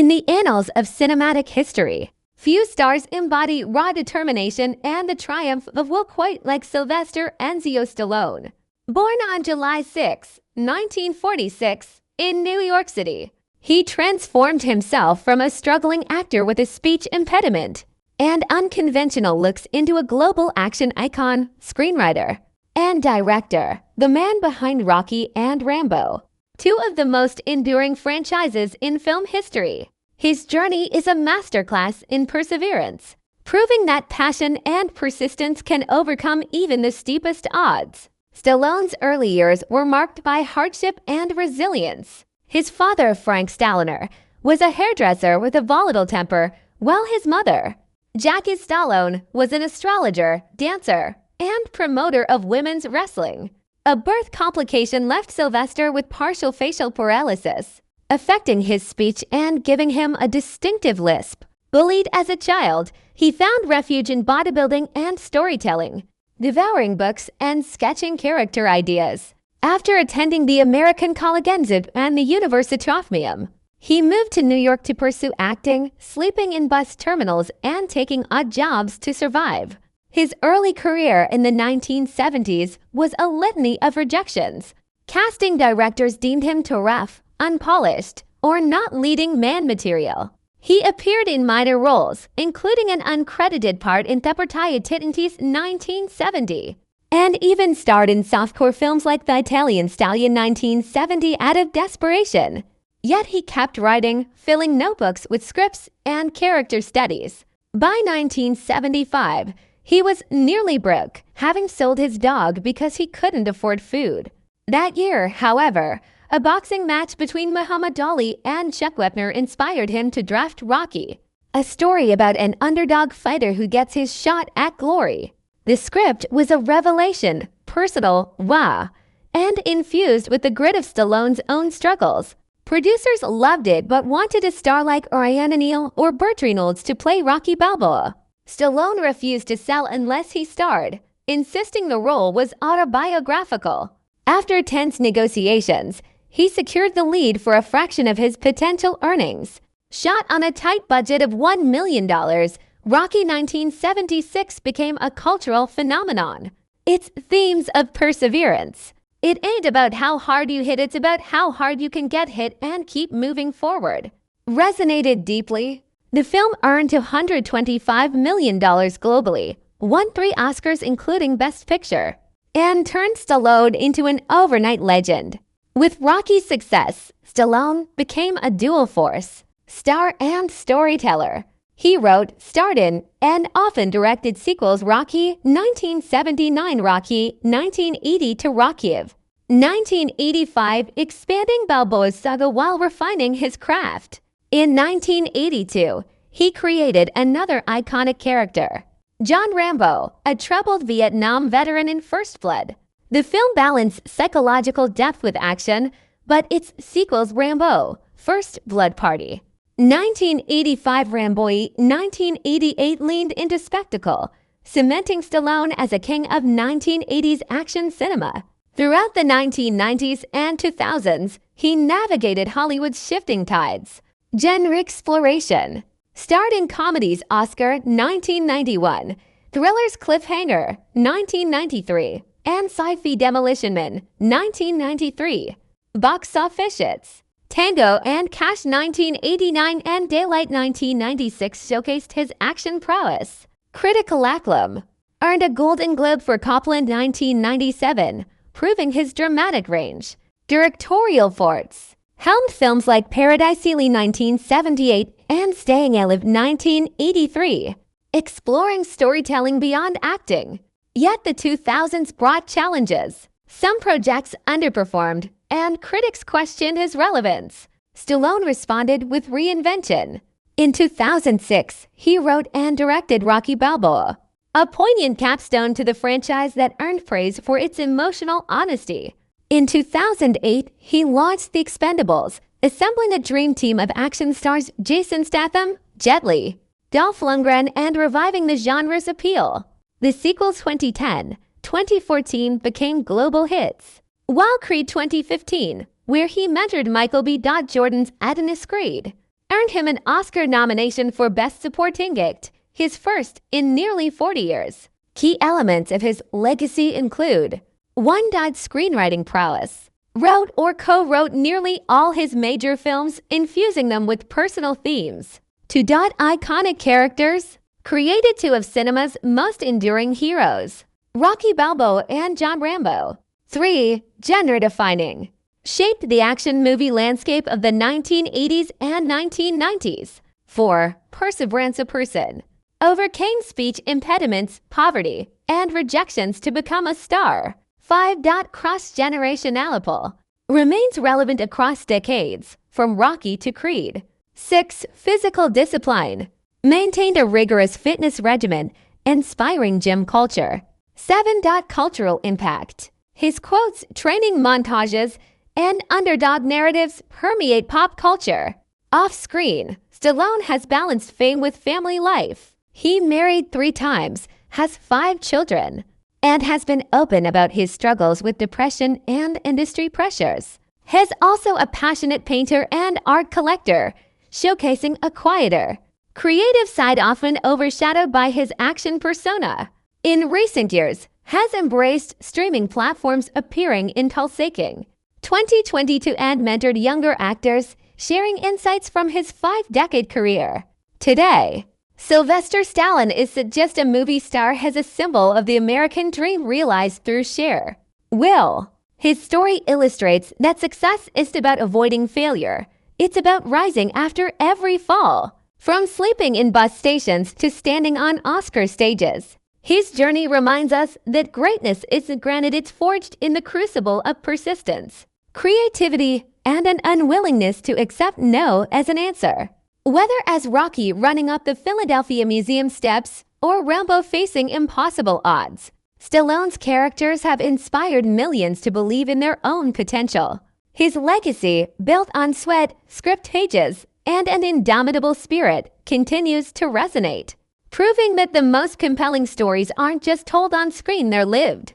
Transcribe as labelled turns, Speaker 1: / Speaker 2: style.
Speaker 1: the annals of cinematic history. Few stars embody raw determination and the triumph of will quite like Sylvester Stallone. Born on July 6, 1946, in New York City, he transformed himself from a struggling actor with a speech impediment and unconventional looks into a global action icon, screenwriter, and director, the man behind Rocky and Rambo, two of the most enduring franchises in film history. His journey is a masterclass in perseverance, proving that passion and persistence can overcome even the steepest odds. Stallone's early years were marked by hardship and resilience. His father, Frank Stallone, was a hairdresser with a volatile temper, while his mother, Jackie Stallone, was an astrologer, dancer, and promoter of women's wrestling. A birth complication left Sylvester with partial facial paralysis, affecting his speech and giving him a distinctive lisp. Bullied as a child, he found refuge in bodybuilding and storytelling, devouring books and sketching character ideas. After attending the American Collegiate and the Universitätsmuseum, he moved to New York to pursue acting, sleeping in bus terminals and taking odd jobs to survive. His early career in the 1970s was a litany of rejections. Casting directors deemed him too rough, unpolished, or not leading man material. He appeared in minor roles, including an uncredited part in Indomitable 1970, and even starred in softcore films like The Italian Stallion 1970 out of desperation. Yet he kept writing, filling notebooks with scripts and character studies. By 1975, he was nearly broke, having sold his dog because he couldn't afford food. That year, however, a boxing match between Muhammad Ali and Chuck Wepner inspired him to draft Rocky, a story about an underdog fighter who gets his shot at glory. The script was a revelation, personal, raw, and infused with the grit of Stallone's own struggles. Producers loved it but wanted a star like Ryan O'Neal or Burt Reynolds to play Rocky Balboa. Stallone refused to sell unless he starred, insisting the role was autobiographical. After tense negotiations, he secured the lead for a fraction of his potential earnings. Shot on a tight budget of $1 million, Rocky 1976 became a cultural phenomenon. Its themes of perseverance. It ain't about how hard you hit, it's about how hard you can get hit and keep moving forward. Resonated deeply. The film earned $225 million globally, won 3 Oscars including Best Picture, and turned Stallone into an overnight legend. With Rocky's success, Stallone became a dual force, star and storyteller. He wrote, starred in, and often directed sequels Rocky 1979, Rocky 1980 to Rocky 1985, expanding Balboa's saga while refining his craft. In 1982, he created another iconic character, John Rambo, a troubled Vietnam veteran in First Blood. The film balanced psychological depth with action, but its sequels Rambo, First Blood Party, 1985 Rambo 1988 leaned into spectacle, cementing Stallone as a king of 1980s action cinema. Throughout the 1990s and 2000s, he navigated Hollywood's shifting tides. Genre exploration. Starred in comedies Oscar 1991, thrillers Cliffhanger 1993, and sci-fi Demolition Man 1993. Box office hits. Tango and Cash 1989 and Daylight 1996 showcased his action prowess. Critical acclaim. Earned a Golden Globe for Copland 1997, proving his dramatic range. Directorial forts. Helmed films like Paradise Ceiling 1978 and Staying Alive 1983, exploring storytelling beyond acting. Yet the 2000s brought challenges. Some projects underperformed, and critics questioned his relevance. Stallone responded with reinvention. In 2006, he wrote and directed Rocky Balboa, a poignant capstone to the franchise that earned praise for its emotional honesty. In 2008, he launched The Expendables, assembling a dream team of action stars Jason Statham, Jet Li, Dolph Lundgren, and reviving the genre's appeal. The sequels 2010, 2014 became global hits, while Creed 2015, where he mentored Michael B. Jordan's Adonis Creed, earned him an Oscar nomination for Best Supporting Act, his first in nearly 40 years. Key elements of his legacy include one-died screenwriting prowess, wrote or co-wrote nearly all his major films, infusing them with personal themes. Two-dot iconic characters, created two of cinema's most enduring heroes, Rocky Balboa and John Rambo. 3. Gender-defining. Shaped the action movie landscape of the 1980s and 1990s. 4. Perseverance a person. Overcame speech impediments, poverty, and rejections to become a star. 5. Cross-generational. Remains relevant across decades, from Rocky to Creed. 6. Physical discipline. Maintained a rigorous fitness regimen, inspiring gym culture. 7. Cultural impact. His quotes, training montages, and underdog narratives permeate pop culture. Off-screen, Stallone has balanced fame with family life. He married 3 times, has 5 children, and has been open about his struggles with depression and industry pressures. He's also a passionate painter and art collector, showcasing a quieter, creative side often overshadowed by his action persona. In recent years, has embraced streaming platforms, appearing in Tulsaking 2022 and mentored younger actors, sharing insights from his 5-decade career. Today, Sylvester Stallone is just a movie star, as a symbol of the American dream realized through sheer will. His story illustrates that success isn't about avoiding failure. It's about rising after every fall. From sleeping in bus stations to standing on Oscar stages, his journey reminds us that greatness isn't granted, it's forged in the crucible of persistence, creativity, and an unwillingness to accept no as an answer. Whether as Rocky running up the Philadelphia Museum steps or Rambo facing impossible odds, Stallone's characters have inspired millions to believe in their own potential. His legacy, built on sweat, script pages, and an indomitable spirit, continues to resonate, proving that the most compelling stories aren't just told on screen, they're lived.